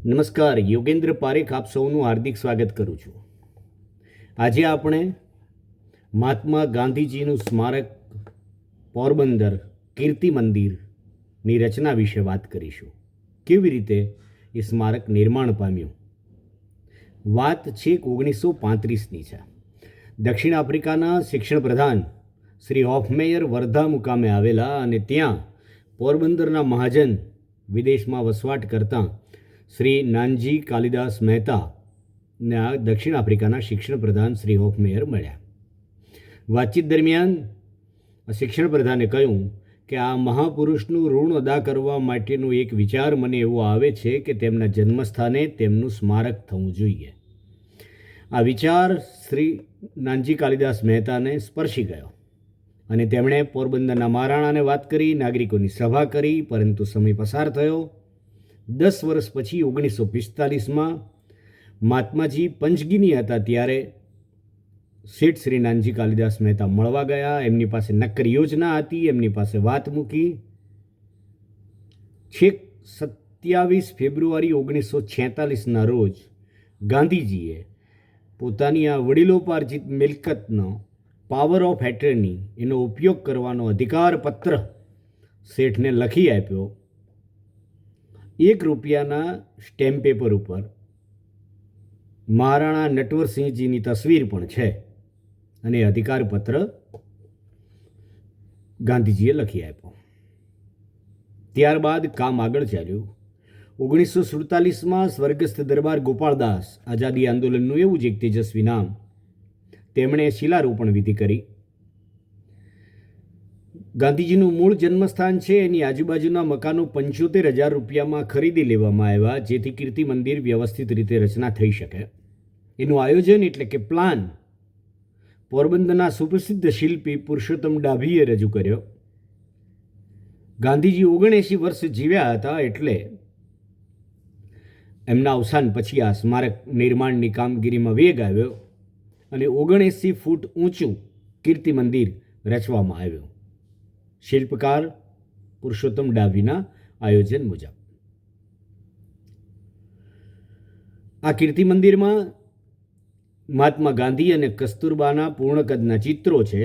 નમસ્કાર, યોગેન્દ્ર પારેખ આપ સૌનું હાર્દિક સ્વાગત કરું છું. આજે આપણે મહાત્મા ગાંધીજીનું સ્મારક પોરબંદર કીર્તિ મંદિરની રચના વિશે વાત કરીશું. કેવી રીતે એ સ્મારક નિર્માણ પામ્યું. વાત છેક 1935ની છે. દક્ષિણ આફ્રિકાના શિક્ષણ પ્રધાન શ્રી હોફમેયર વર્ધા મુકામે આવેલા અને ત્યાં પોરબંદરના મહાજન વિદેશમાં વસવાટ કરતાં શ્રી નાનજી કાલિદાસ મહેતાના દક્ષિણ આફ્રિકાના શિક્ષણ પ્રધાન શ્રી હોફમેયર મળ્યા. વાતચીત દરમિયાન શિક્ષણ પ્રધાને કહ્યું કે આ મહાપુરુષનું ઋણ અદા કરવા માટેનો એક વિચાર મને એવો આવે છે કે તેમના જન્મસ્થાને તેમનું સ્મારક થવું જોઈએ. આ વિચાર શ્રી નાનજી કાલિદાસ મહેતાને સ્પર્શી ગયો અને તેમણે પોરબંદરના મહારાણાને વાત કરી, નાગરિકોની સભા કરી, પરંતુ સમય પસાર થયો. 10 વર્ષ પછી 1945માં મહાત્માજી પંચગીની હતા ત્યારે શેઠ શ્રી નાનજી કાલિદાસ મહેતા મળવા ગયા. એમની પાસે નક્કર યોજના હતી, એમની પાસે વાત મૂકી. છેક 27 ફેબ્રુઆરી 1946ના રોજ ગાંધીજીએ પોતાની આ વડીલોપાર્જિત મિલકતનો પાવર ઓફ એટર્ની એનો ઉપયોગ કરવાનો અધિકાર પત્ર શેઠને લખી આપ્યો. 1 રૂપિયાના સ્ટેમ્પ પેપર ઉપર મહારાણા નટવરસિંહજીની તસવીર પણ છે અને અધિકાર પત્ર ગાંધીજીએ લખી આપ્યો. ત્યારબાદ કામ આગળ ચાલ્યું. 1947માં સ્વર્ગસ્થ દરબાર ગોપાળદાસ, આઝાદી આંદોલનનું એવું જ એક તેજસ્વી નામ, તેમણે શિલારોપણ વિધિ કરી. ગાંધીજીનું મૂળ જન્મસ્થાન છે એની આજુબાજુના મકાનો 75,000 રૂપિયામાં ખરીદી લેવામાં આવ્યા, જેથી કીર્તિ મંદિર વ્યવસ્થિત રીતે રચના થઈ શકે. એનું આયોજન એટલે કે પ્લાન પોરબંદરના સુપ્રસિદ્ધ શિલ્પી પુરુષોત્તમ ડાભીએ રજૂ કર્યો. ગાંધીજી 79 વર્ષ જીવ્યા હતા, એટલે એમના અવસાન પછી આ સ્મારક નિર્માણની કામગીરીમાં વેગ આવ્યો અને 79 ફૂટ ઊંચું કીર્તિ મંદિર રચવામાં આવ્યું, શિલ્પકાર પુરુષોત્તમ ડાભીના આયોજન મુજબ. આ કીર્તિ મંદિરમાં મહાત્મા ગાંધી અને કસ્તુરબાના પૂર્ણ કદના ચિત્રો છે.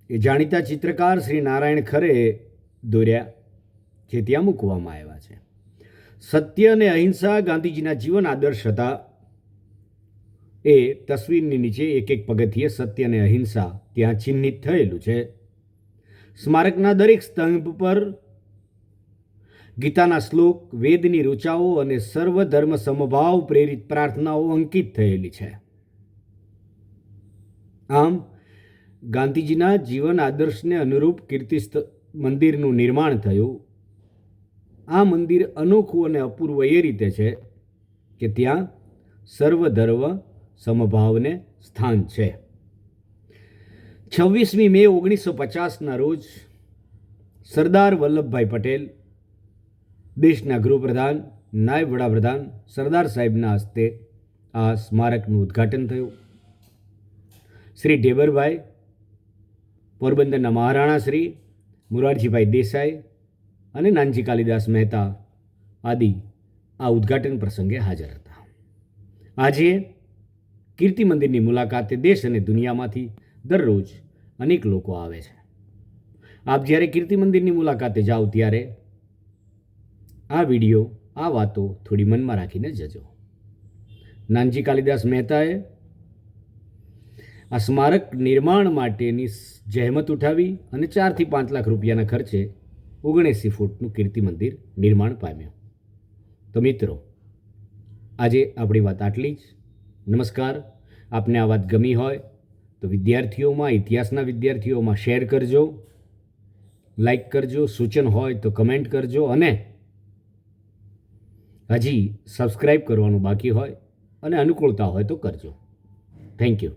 એ જાણીતા ચિત્રકાર શ્રી નારાયણ ખરે દોર્યા, જે ત્યાં મૂકવામાં આવ્યા છે. સત્ય અને અહિંસા ગાંધીજીના જીવન આદર્શ હતા. એ તસવીરની નીચે એક એક પગથિયે સત્ય અને અહિંસા ત્યાં ચિહ્નિત થયેલું છે. સ્મારકના દરેક સ્તંભ પર ગીતાના શ્લોક, વેદની ઋચાઓ અને સર્વધર્મ સમભાવ પ્રેરિત પ્રાર્થનાઓ અંકિત થયેલી છે. આમ ગાંધીજીના જીવન આદર્શને અનુરૂપ કીર્તિ મંદિરનું નિર્માણ થયું. આ મંદિર અનોખું અને અપૂર્વ એ રીતે છે કે ત્યાં સર્વધર્મ સમભાવને સ્થાન છે. 26મી મે 1950ના રોજ સરદાર વલ્લભભાઈ પટેલ, દેશના ગૃહપ્રધાન, નાયબ વડાપ્રધાન સરદાર સાહેબના હસ્તે આ સ્મારકનું ઉદ્ઘાટન થયું. શ્રી ઢેબરભાઈ, પોરબંદરના મહારાણા શ્રી મોરારજીભાઈ દેસાઈ અને નાનજી કાલિદાસ મહેતા આદિ આ ઉદ્ઘાટન પ્રસંગે હાજર હતા. આજે કીર્તિ મંદિરની મુલાકાતે દેશ અને દુનિયામાંથી દરરોજ અનેક લોકો આવે છે. આપ જ્યારે કીર્તિ મંદિરની મુલાકાતે જાઓ ત્યારે આ વિડીયો, આ વાતો થોડી મનમાં રાખીને જજો. નાનજી કાલિદાસ મહેતાએ આ સ્મારક નિર્માણ માટેની જહેમત ઉઠાવી અને 4 થી 5 લાખ રૂપિયાના ખર્ચે 79 ફૂટનું કીર્તિ મંદિર નિર્માણ પામ્યું. તો મિત્રો, આજે આપણી વાત આટલી જ. નમસ્કાર. આપને આ વાત ગમી હોય તો વિદ્યાર્થીઓમાં, ઇતિહાસના વિદ્યાર્થીઓમાં શેર કરજો, લાઈક કરજો, સૂચન હોય તો કમેન્ટ કરજો અને હજી સબસ્ક્રાઈબ કરવાનું બાકી હોય અને અનુકૂળતા હોય તો કરજો. Thank you.